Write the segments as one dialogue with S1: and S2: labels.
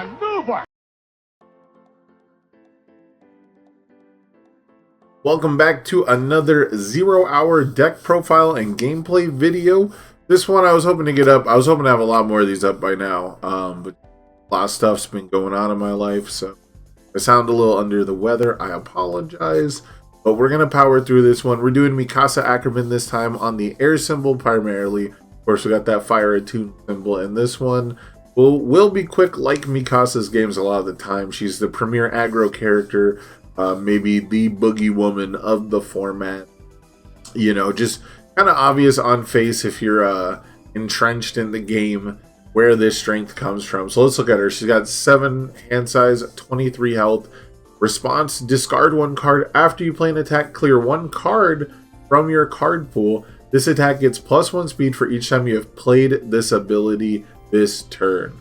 S1: maneuver!
S2: Welcome back to another 0-hour deck profile and gameplay video. This one I was hoping to get up. I was hoping to have a lot more of these up by now, but a lot of stuff's been going on in my life, so if I sound a little under the weather, I apologize. But we're going to power through this one. We're doing Mikasa Ackerman this time on the air symbol primarily. Of course, we got that fire attuned symbol, and this one will be quick like Mikasa's games a lot of the time. She's the premier aggro character, maybe the boogie woman of the format. You know, just kind of obvious on face if you're entrenched in the game where this strength comes from. So let's look at her. She's got 7 hand size, 23 health. Response, discard 1 card. After you play an attack, clear 1 card from your card pool. This attack gets +1 speed for each time you have played this ability this turn.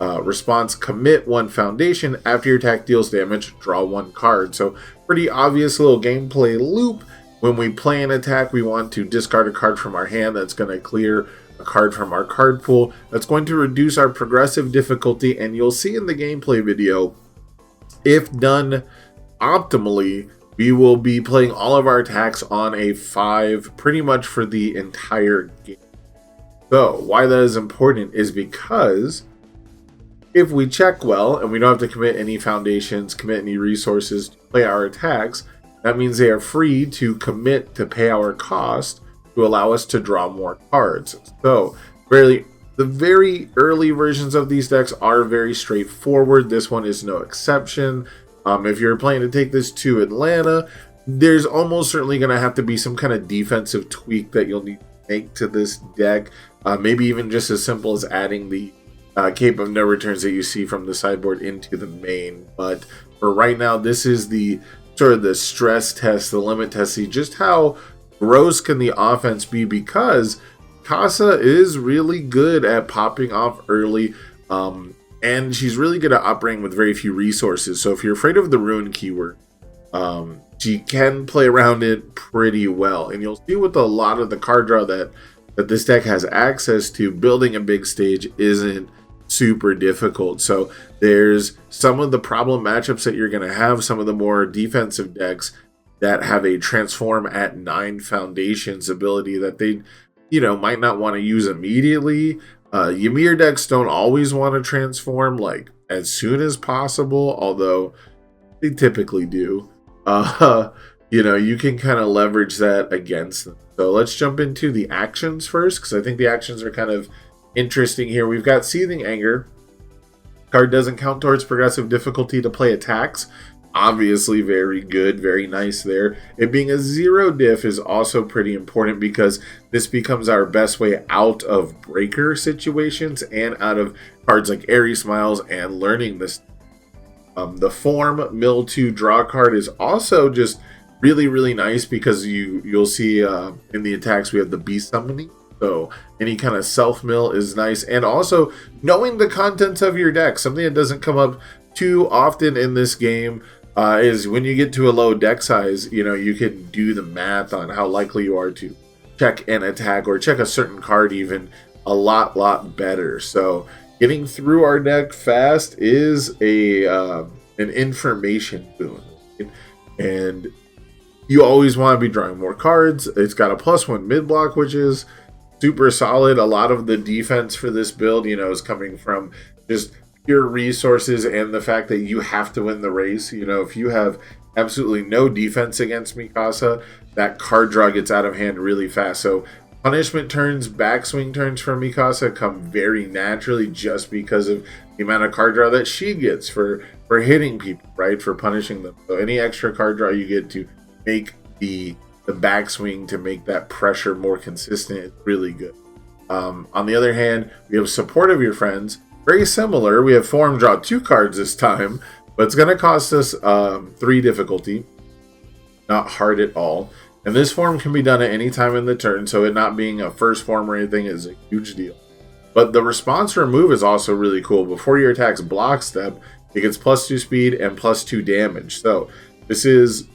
S2: Response, commit 1 foundation. After your attack deals damage, draw 1 card. So pretty obvious little gameplay loop. When we play an attack, we want to discard a card from our hand. That's going to clear a card from our card pool. That's going to reduce our progressive difficulty, and you'll see in the gameplay video, if done optimally, we will be playing all of our attacks on a 5 pretty much for the entire game. So why that is important is because if we check well and we don't have to commit any foundations, commit any resources to play our attacks, that means they are free to commit to pay our cost to allow us to draw more cards. So the very early versions of these decks are very straightforward. This one is no exception. If you're planning to take this to Atlanta, there's almost certainly going to have to be some kind of defensive tweak that you'll need to make to this deck. Maybe even just as simple as adding the Cape of No Returns that you see from the sideboard into the main. But for right now, this is the sort of the stress test, the limit test, see just how gross can the offense be, because Mikasa is really good at popping off early, and she's really good at operating with very few resources. So if you're afraid of the ruin keyword, she can play around it pretty well. And you'll see with a lot of the card draw that this deck has access to, building a big stage isn't super difficult. So there's some of the problem matchups that you're going to have, some of the more defensive decks that have a transform at 9 foundations ability that they, might not want to use immediately. Ymir decks don't always want to transform like as soon as possible, although they typically do. You can kind of leverage that against them. So let's jump into the actions first, because I think the actions are kind of interesting here. We've got Seething Anger. Card doesn't count towards progressive difficulty to play attacks. Obviously very good, very nice there. It being a 0 diff is also pretty important, because this becomes our best way out of breaker situations and out of cards like Airy Smiles and learning this. The form Mill 2 draw card is also just really, really nice, because you'll see in the attacks we have the Beast Summoning. So any kind of self-mill is nice. And also knowing the contents of your deck, something that doesn't come up too often in this game, is when you get to a low deck size, you can do the math on how likely you are to check an attack or check a certain card even a lot better. So getting through our deck fast is an information boon. And you always want to be drawing more cards. It's got a +1 mid block, which is super solid. A lot of the defense for this build, is coming from just pure resources and the fact that you have to win the race. If you have absolutely no defense against Mikasa, that card draw gets out of hand really fast. So punishment turns, backswing turns from Mikasa come very naturally, just because of the amount of card draw that she gets for hitting people, right? For punishing them. So any extra card draw you get to make the backswing, to make that pressure more consistent, is really good. On the other hand, we have Support of Your Friends. Very similar. We have form draw 2 cards this time, but it's going to cost us 3 difficulty. Not hard at all. And this form can be done at any time in the turn, so it not being a first form or anything is a huge deal. But the response remove is also really cool. Before your attack's block step, it gets +2 speed and +2 damage. So this is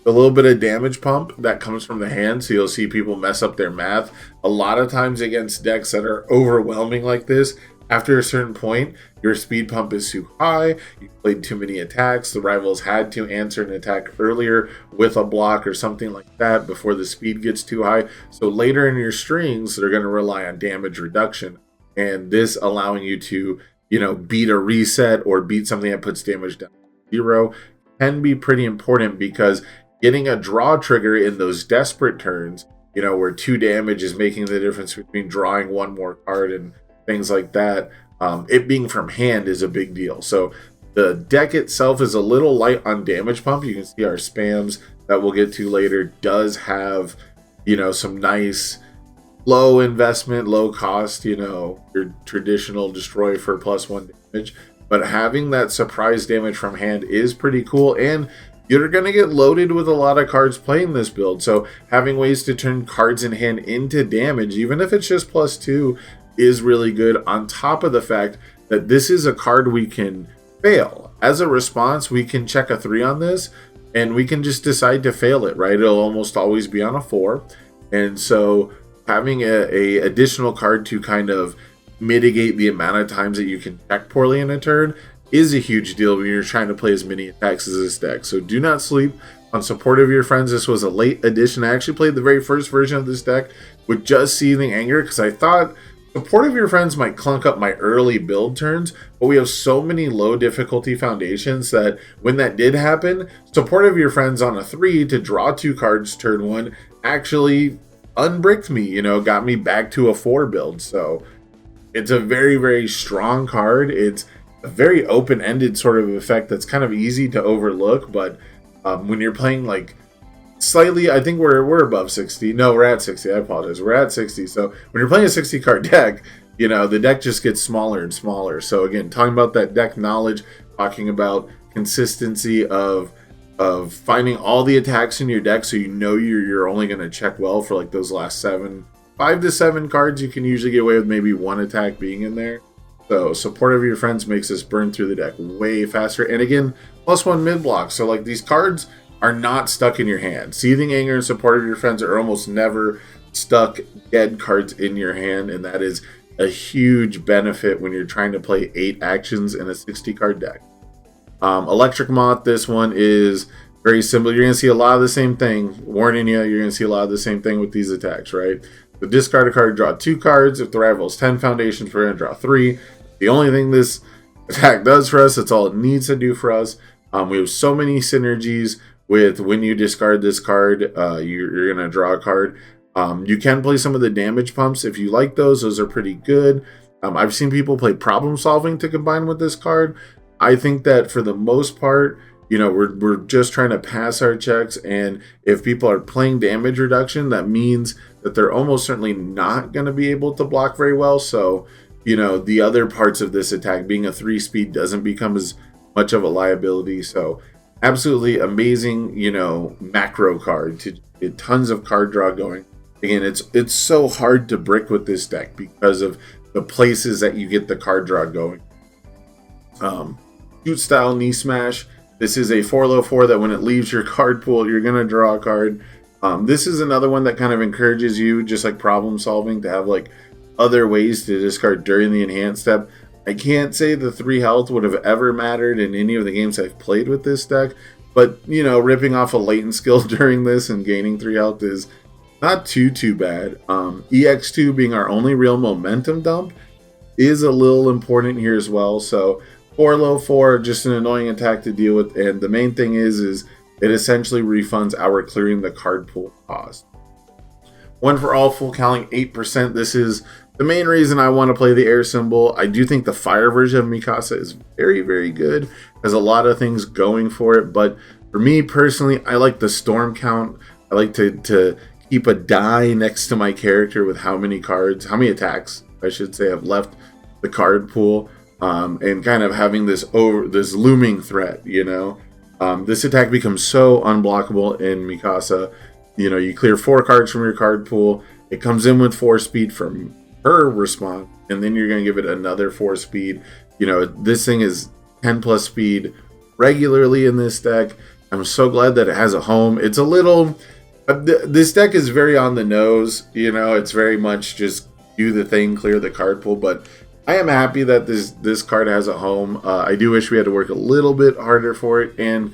S2: a little bit of damage pump that comes from the hand, so you'll see people mess up their math. A lot of times against decks that are overwhelming like this, After a certain point, your speed pump is too high, you played too many attacks, the rivals had to answer an attack earlier with a block or something like that before the speed gets too high. So later in your strings, they're going to rely on damage reduction, and this allowing you to, beat a reset or beat something that puts damage down to 0 can be pretty important, because getting a draw trigger in those desperate turns, where 2 damage is making the difference between drawing one more card and things like that, it being from hand is a big deal. So the deck itself is a little light on damage pump. You can see our spams that we'll get to later does have, some nice low investment, low cost, your traditional destroy for +1 damage. But having that surprise damage from hand is pretty cool, and you're going to get loaded with a lot of cards playing this build. So having ways to turn cards in hand into damage, even if it's just +2, is really good, on top of the fact that this is a card we can fail. As a response, we can check a 3 on this, and we can just decide to fail it, right? It'll almost always be on a 4. And so having a additional card to kind of mitigate the amount of times that you can check poorly in a turn is a huge deal when you're trying to play as many attacks as this deck. So do not sleep on Support of Your Friends. This was a late addition. I actually played the very first version of this deck with just Seething Anger, because I thought Support of Your Friends might clunk up my early build turns, but we have so many low difficulty foundations that when that did happen, Support of Your Friends on a 3 to draw 2 cards turn 1 actually unbricked me, got me back to a 4 build. So it's a very, very strong card. It's a very open-ended sort of effect that's kind of easy to overlook, but when you're playing like slightly, I think we're above 60. No, we're at 60. I apologize. We're at 60. So when you're playing a 60 card deck, the deck just gets smaller and smaller. So again, talking about that deck knowledge, talking about consistency of finding all the attacks in your deck, so you're only going to check well for like those last 5 to 7 cards. You can usually get away with maybe 1 attack being in there. So Support of Your Friends makes us burn through the deck way faster. And again, +1 mid block. So like these cards are not stuck in your hand. Seething Anger and Support of Your Friends are almost never stuck dead cards in your hand, and that is a huge benefit when you're trying to play 8 actions in a 60 card deck. Electric Moth, this one is very simple. You're going to see a lot of the same thing. Warning you, you're going to see a lot of the same thing with these attacks, right? So discard a card, draw 2 cards. If the rival has 10 foundations, we're going to draw 3. The only thing this attack does for us, that's all it needs to do for us. We have so many synergies with when you discard this card, you're going to draw a card. You can play some of the damage pumps if you like those. Those are pretty good. I've seen people play problem solving to combine with this card. I think that for the most part, we're just trying to pass our checks, and if people are playing damage reduction, that means that they're almost certainly not going to be able to block very well. So, the other parts of this attack, being a 3 speed, doesn't become as much of a liability. So absolutely amazing, macro card to get tons of card draw going. Again, it's so hard to brick with this deck because of the places that you get the card draw going. Shoot Style Knee Smash. This is a 4-4 that when it leaves your card pool, you're going to draw a card. This is another one that kind of encourages you, just like problem solving, to have like other ways to discard during the enhanced step. I can't say the 3 health would have ever mattered in any of the games I've played with this deck, but ripping off a latent skill during this and gaining 3 health is not too bad. EX2 being our only real momentum dump is a little important here as well. So 4-4, just an annoying attack to deal with, and the main thing is it essentially refunds our clearing the card pool cost. 1 for all, full counting 8%. This is the main reason I want to play the air symbol. I do think the fire version of Mikasa is very, very good. Has a lot of things going for it, but for me personally, I like the storm count. I like to keep a die next to my character with how many attacks, I should say, have left the card pool. And kind of having this looming threat, this attack becomes so unblockable in Mikasa. You clear 4 cards from your card pool. It comes in with 4 speed from her response, and then you're going to give it another 4 speed. This thing is 10 plus speed regularly in this deck. I'm so glad that it has a home. It's a little, this deck is very on the nose. It's very much just do the thing, clear the card pool, but I am happy that this card has a home. I do wish we had to work a little bit harder for it. And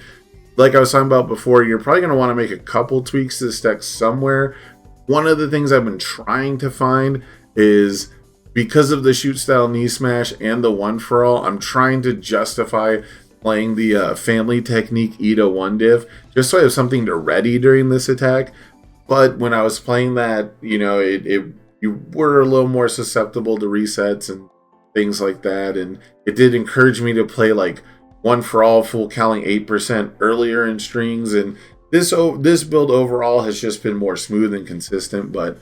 S2: like I was talking about before, you're probably going to want to make a couple tweaks to this deck somewhere. One of the things I've been trying to find is, because of the shoot style knee smash and the one for all, I'm trying to justify playing the family technique Ida 1 diff just so I have something to ready during this attack. But when I was playing that, you know, you were a little more susceptible to resets and things like that, and it did encourage me to play like one for all full calling 8% earlier in strings, and this build overall has just been more smooth and consistent. But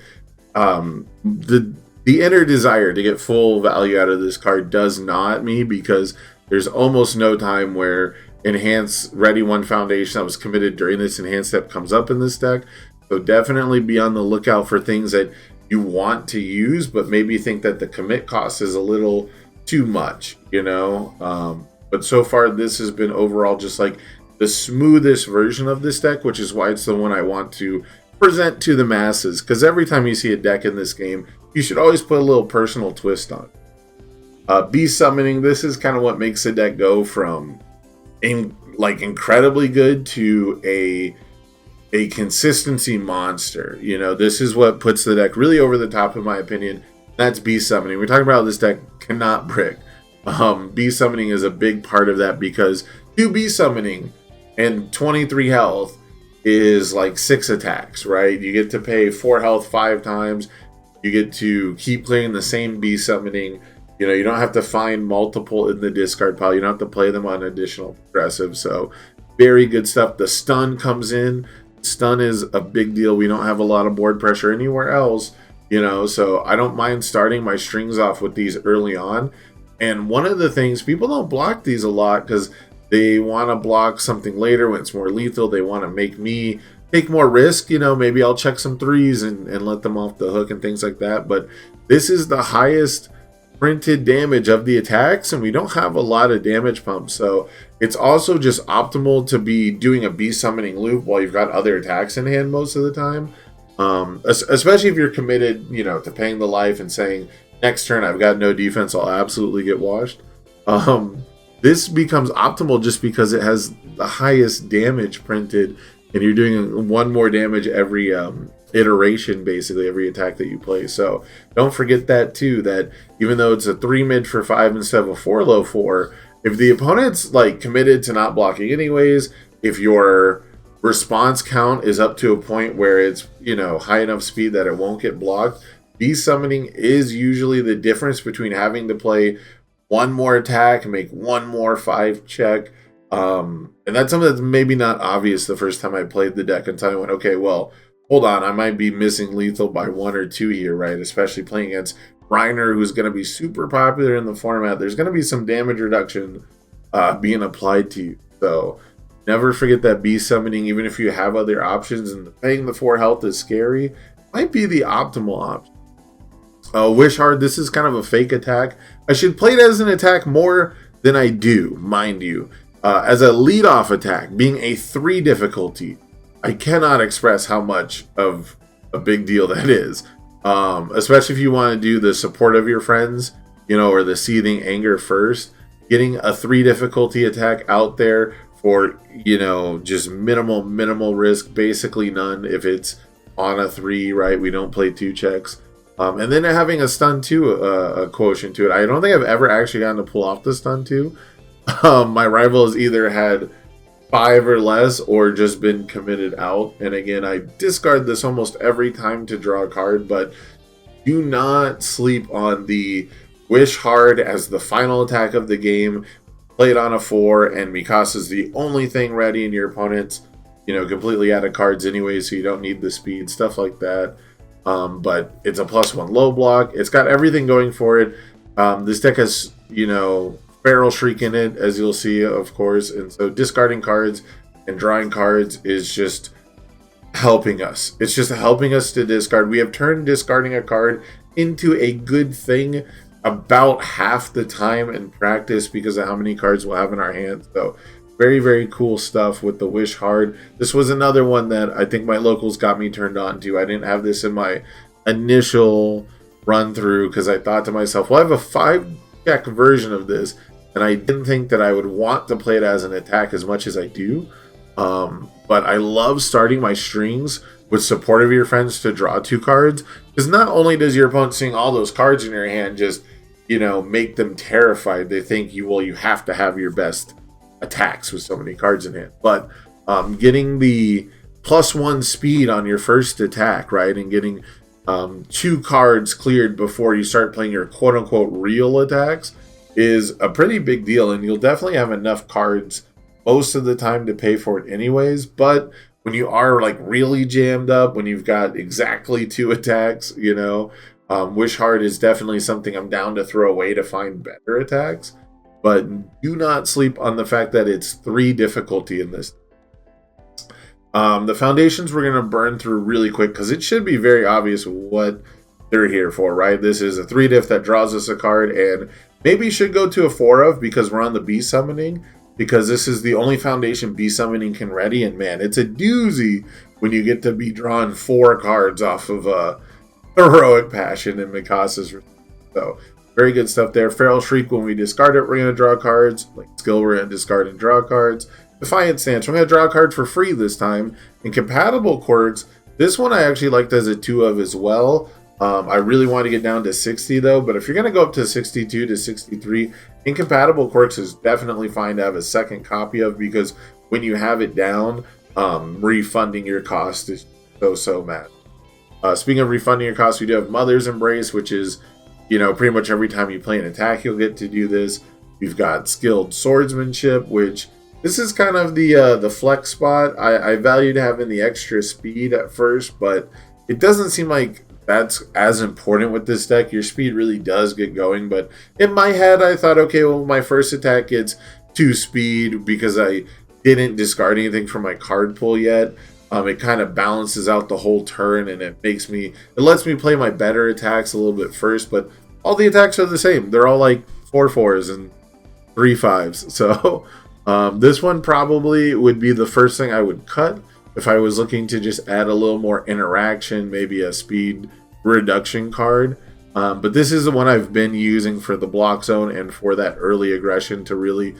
S2: the inner desire to get full value out of this card does not me, because there's almost no time where enhance ready one foundation that was committed during this enhanced step comes up in this deck. So definitely be on the lookout for things that you want to use, but maybe think that the commit cost is a little too much, you know. But so far this has been overall just like the smoothest version of this deck, which is why it's the one I want to present to the masses, because every time you see a deck in this game, you should always put a little personal twist on it. Beast summoning, this is kind of what makes the deck go from incredibly good to a consistency monster. You know, this is what puts the deck really over the top, in my opinion. That's beast summoning. We're talking about how this deck cannot brick. Beast summoning is a big part of that, because 2 beast summoning and 23 health is like 6 attacks, right? You get to pay 4 health 5 times. You get to keep playing the same beast summoning. You know, you don't have to find multiple in the discard pile. You don't have to play them on additional progressive. So very good stuff. The stun comes in. Stun is a big deal. We don't have a lot of board pressure anywhere else, you know, so I don't mind starting my strings off with these early on. And one of the things, people don't block these a lot because they want to block something later when it's more lethal. They want to make me take more risk, you know, maybe I'll check some 3s and let them off the hook and things like that. But this is the highest printed damage of the attacks, and we don't have a lot of damage pumps, so it's also just optimal to be doing a beast summoning loop while you've got other attacks in hand most of the time, especially if you're committed, you know, to paying the life and saying next turn I've got no defense, I'll absolutely get washed. This becomes optimal just because it has the highest damage printed, and you're doing 1 more damage every iteration, basically every attack that you play. So don't forget that too, that even though it's a 3 mid for 5 instead of a 4 low 4, if the opponent's like committed to not blocking anyways, if your response count is up to a point where it's, you know, high enough speed that it won't get blocked, beast summoning is usually the difference between having to play 1 more attack and make 1 more 5 check. And that's something that's maybe not obvious the first time I played the deck until I went, okay, well, hold on, I might be missing lethal by 1 or 2 here, right? Especially playing against Reiner, who's going to be super popular in the format. There's going to be some damage reduction being applied to you. So never forget that beast summoning, even if you have other options, and paying the 4 health is scary, might be the optimal option. Wish Hard, this is kind of a fake attack. I should play it as an attack more than I do, mind you. As a lead-off attack, being a 3 difficulty, I cannot express how much of a big deal that is. Especially if you want to do the support of your friends, you know, or the seething anger first. Getting a 3 difficulty attack out there for, you know, just minimal risk, basically none if it's on a 3, right? We don't play 2 checks. And then having a stun 2 a quotient to it. I don't think I've ever actually gotten to pull off the stun 2. My rival has either had 5 or less or just been committed out. And again, I discard this almost every time to draw a card, but do not sleep on the Wish Hard as the final attack of the game. Play it on a 4, and Mikasa is the only thing ready, and your opponent's, you know, completely out of cards anyway, so you don't need the speed, stuff like that. But it's a +1 low block. It's got everything going for it. This deck has, you know, Feral Shriek in it, as you'll see, of course, and so discarding cards and drawing cards is just helping us. It's just helping us to discard. We have turned discarding a card into a good thing about half the time in practice because of how many cards we'll have in our hands. So very cool stuff with the Wish Hard. This was another one that I think my locals got me turned on to. I didn't have this in my initial run through because I thought to myself, well, I have a 5 check version of this, and I didn't think that I would want to play it as an attack as much as I do. But I love starting my strings with support of your friends to draw 2 cards, because not only does your opponent seeing all those cards in your hand just, make them terrified. They think you have to have your best attacks with so many cards in hand. But getting the +1 speed on your first attack, right, and getting 2 cards cleared before you start playing your quote-unquote real attacks is a pretty big deal, and you'll definitely have enough cards most of the time to pay for it anyways. But when you are like really jammed up, when you've got exactly 2 attacks, Wish Hard is definitely something I'm down to throw away to find better attacks. But do not sleep on the fact that it's 3 difficulty in this. The foundations we're going to burn through really quick, because it should be very obvious what they're here for, right? This is a 3 diff that draws us a card, and maybe should go to a 4 of, because we're on the Beast Summoning, because this is the only foundation Beast Summoning can ready, and man, it's a doozy when you get to be drawn 4 cards off of Heroic Passion and Mikasa's. So, very good stuff there. Feral Shriek, when we discard it, we're going to draw cards. Like Skill, we're going to discard and draw cards. Defiant Stance, we're going to draw a card for free this time. Incompatible Quirks, this one I actually liked as a 2 of as well. I really want to get down to 60 though, but if you're going to go up to 62 to 63, Incompatible Quirks is definitely fine to have a second copy of, because when you have it down, refunding your cost is so mad. Speaking of refunding your cost, we do have Mother's Embrace, which is, pretty much every time you play an attack, you'll get to do this. We've got Skilled Swordsmanship, which this is kind of the flex spot. I valued having the extra speed at first, but it doesn't seem like that's as important with this deck. Your speed really does get going, but in my head, I thought, okay, well, my first attack gets 2 speed because I didn't discard anything from my card pool yet. It kind of balances out the whole turn, and it lets me play my better attacks a little bit first, but all the attacks are the same. They're all like 4/4s and 3/5s. So this one probably would be the first thing I would cut if I was looking to just add a little more interaction, maybe a speed reduction card. But this is the one I've been using for the block zone and for that early aggression to really,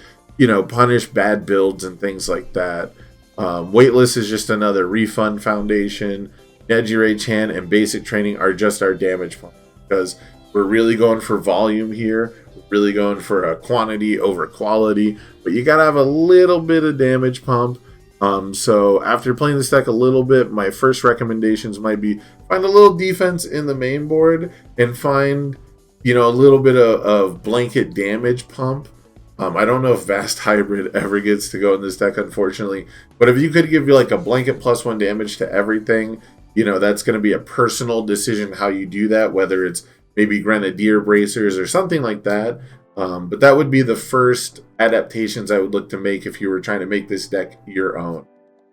S2: punish bad builds and things like that. Weightless is just another refund foundation. Neji Ray Chan and Basic Training are just our damage pump, because we're really going for volume here. We're really going for a quantity over quality, but you gotta have a little bit of damage pump. So after playing this deck a little bit, my first recommendations might be find a little defense in the main board and find, a little bit of blanket damage pump. I don't know if Vast Hybrid ever gets to go in this deck, unfortunately. But if you could give you like a blanket +1 damage to everything, that's going to be a personal decision how you do that, whether it's maybe Grenadier Bracers or something like that. But that would be the first adaptations I would look to make if you were trying to make this deck your own.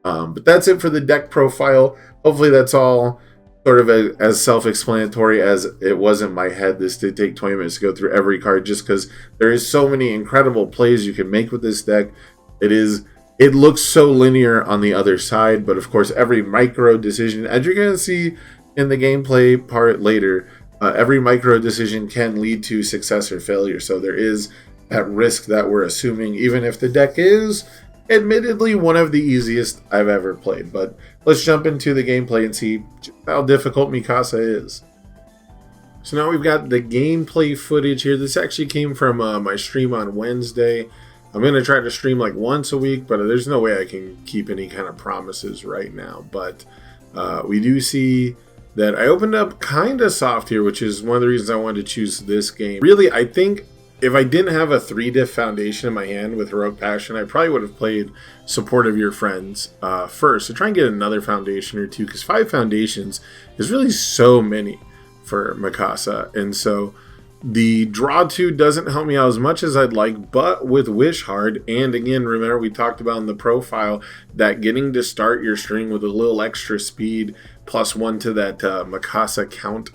S2: But that's it for the deck profile. Hopefully that's all sort of as self-explanatory as it was in my head. This did take 20 minutes to go through every card, just because there is so many incredible plays you can make with this deck. It looks so linear on the other side, but of course every micro decision, as you're going to see in the gameplay part later, every micro decision can lead to success or failure. So there is that risk that we're assuming, even if the deck is admittedly one of the easiest I've ever played. But let's jump into the gameplay and see how difficult Mikasa is. So now we've got the gameplay footage here. This actually came from my stream on Wednesday. I'm going to try to stream like once a week, but there's no way I can keep any kind of promises right now. But we do see that I opened up kind of soft here, which is one of the reasons I wanted to choose this game. Really, I think if I didn't have a 3-diff foundation in my hand with Heroic Passion, I probably would have played Support of Your Friends first. So try and get another foundation or two, because 5 foundations is really so many for Mikasa. And so the draw 2 doesn't help me out as much as I'd like, but with Wish Hard, and again, remember we talked about in the profile that getting to start your string with a little extra speed +1 to that Mikasa count,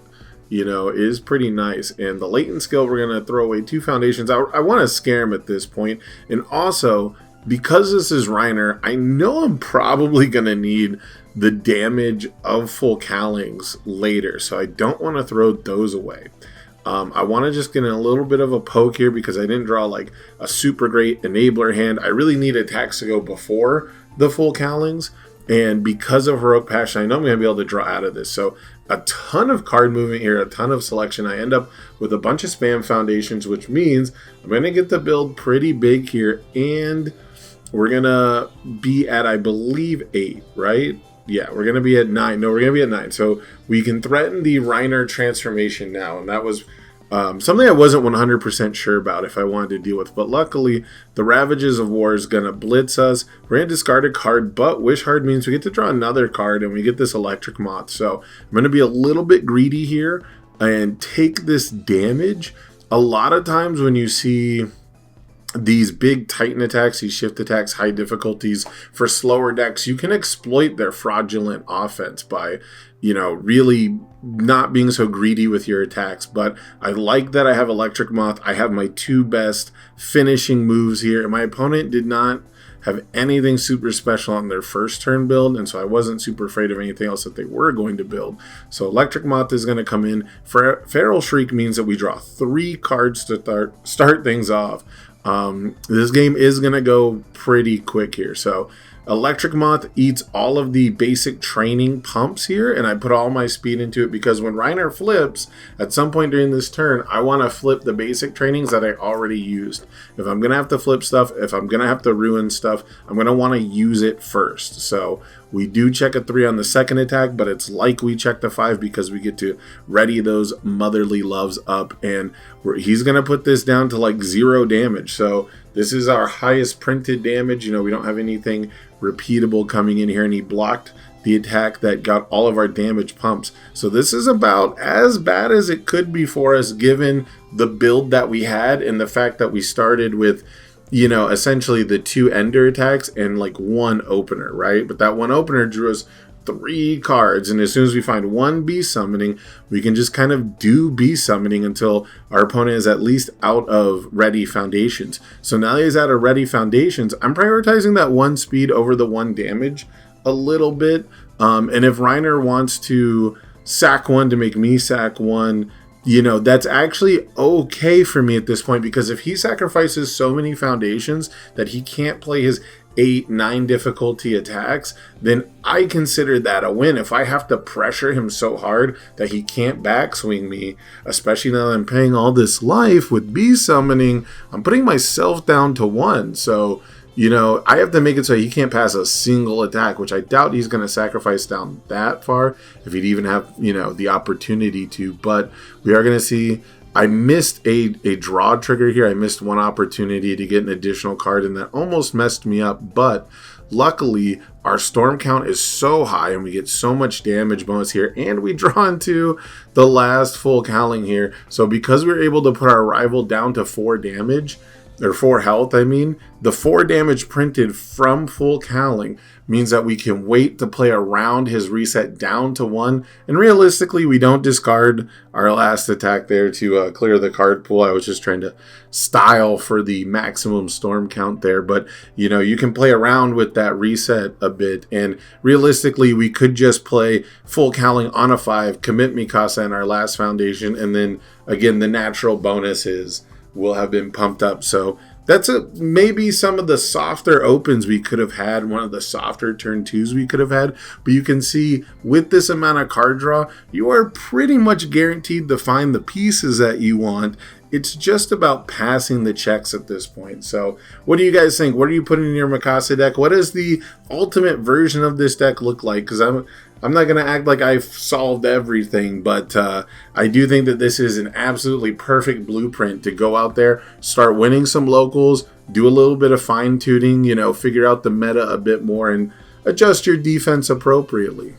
S2: is pretty nice. And the latent skill, we're going to throw away 2 foundations. I want to scare him at this point. And also, because this is Reiner, I know I'm probably going to need the damage of full Callings later, so I don't want to throw those away. I want to just get in a little bit of a poke here because I didn't draw like a super great enabler hand. I really need attacks to go before the full cowlings. And because of Heroic Passion, I know I'm going to be able to draw out of this. So a ton of card movement here, a ton of selection. I end up with a bunch of spam foundations, which means I'm going to get the build pretty big here. And we're going to be at, I believe, 8, right? Yeah, we're going to be at 9. No, we're going to be at 9. So we can threaten the Reiner transformation now. And that was something I wasn't 100% sure about if I wanted to deal with. But luckily, the Ravages of War is going to blitz us. We're going to discard a card, but Wish Hard means we get to draw another card, and we get this Electric Moth. So I'm going to be a little bit greedy here and take this damage. A lot of times when you see these big Titan attacks, these shift attacks, high difficulties for slower decks, you can exploit their fraudulent offense by, you know, really not being so greedy with your attacks. But I like that I have Electric Moth. I have my 2 best finishing moves here, and my opponent did not have anything super special on their first turn build, and so I wasn't super afraid of anything else that they were going to build. So Electric Moth is going to come in. Feral Shriek means that we draw 3 cards to start things off. This game is going to go pretty quick here. So Electric Moth eats all of the basic training pumps here, and I put all my speed into it because when Reiner flips, at some point during this turn, I want to flip the basic trainings that I already used. If I'm going to have to flip stuff, if I'm going to have to ruin stuff, I'm going to want to use it first. So we do check a 3 on the second attack, but it's like we checked a 5 because we get to ready those motherly loves up, and he's going to put this down to like 0 damage. So this is our highest printed damage. You know, we don't have anything repeatable coming in here, and he blocked the attack that got all of our damage pumps. So this is about as bad as it could be for us given the build that we had and the fact that we started with, you know, essentially the 2 ender attacks and like 1 opener, right? But that 1 opener drew us 3 cards, and as soon as we find 1 beast summoning, we can just kind of do beast summoning until our opponent is at least out of ready foundations. So now that he's out of ready foundations, I'm prioritizing that 1 speed over the 1 damage a little bit. And if Reiner wants to sack 1 to make me sack 1, you know, that's actually okay for me at this point, because if he sacrifices so many foundations that he can't play his 8, 9 difficulty attacks, then I consider that a win. If I have to pressure him so hard that he can't backswing me, especially now that I'm paying all this life with beast summoning, I'm putting myself down to 1. So, you know, I have to make it so he can't pass a single attack, which I doubt he's going to sacrifice down that far if he'd even have, you know, the opportunity to. But we are going to see, I missed a draw trigger here. I missed 1 opportunity to get an additional card, and that almost messed me up. But luckily, our storm count is so high, and we get so much damage bonus here, and we draw into the last full cowling here. So because we were able to put our rival down to 4 damage, or 4 health, I mean, the 4 damage printed from full cowling means that we can wait to play around his reset down to 1. And realistically, we don't discard our last attack there to clear the card pool. I was just trying to style for the maximum storm count there. But, you know, you can play around with that reset a bit. And realistically, we could just play full cowling on a 5, commit Mikasa in our last foundation, and then, again, the natural bonuses will have been pumped up. So that's maybe some of the softer opens we could have had, one of the softer turn 2s we could have had. But you can see with this amount of card draw, you are pretty much guaranteed to find the pieces that you want. It's just about passing the checks at this point. So what do you guys think? What are you putting in your Mikasa deck? What does the ultimate version of this deck look like? Because I'm not going to act like I've solved everything, but I do think that this is an absolutely perfect blueprint to go out there, start winning some locals, do a little bit of fine-tuning, you know, figure out the meta a bit more, and adjust your defense appropriately.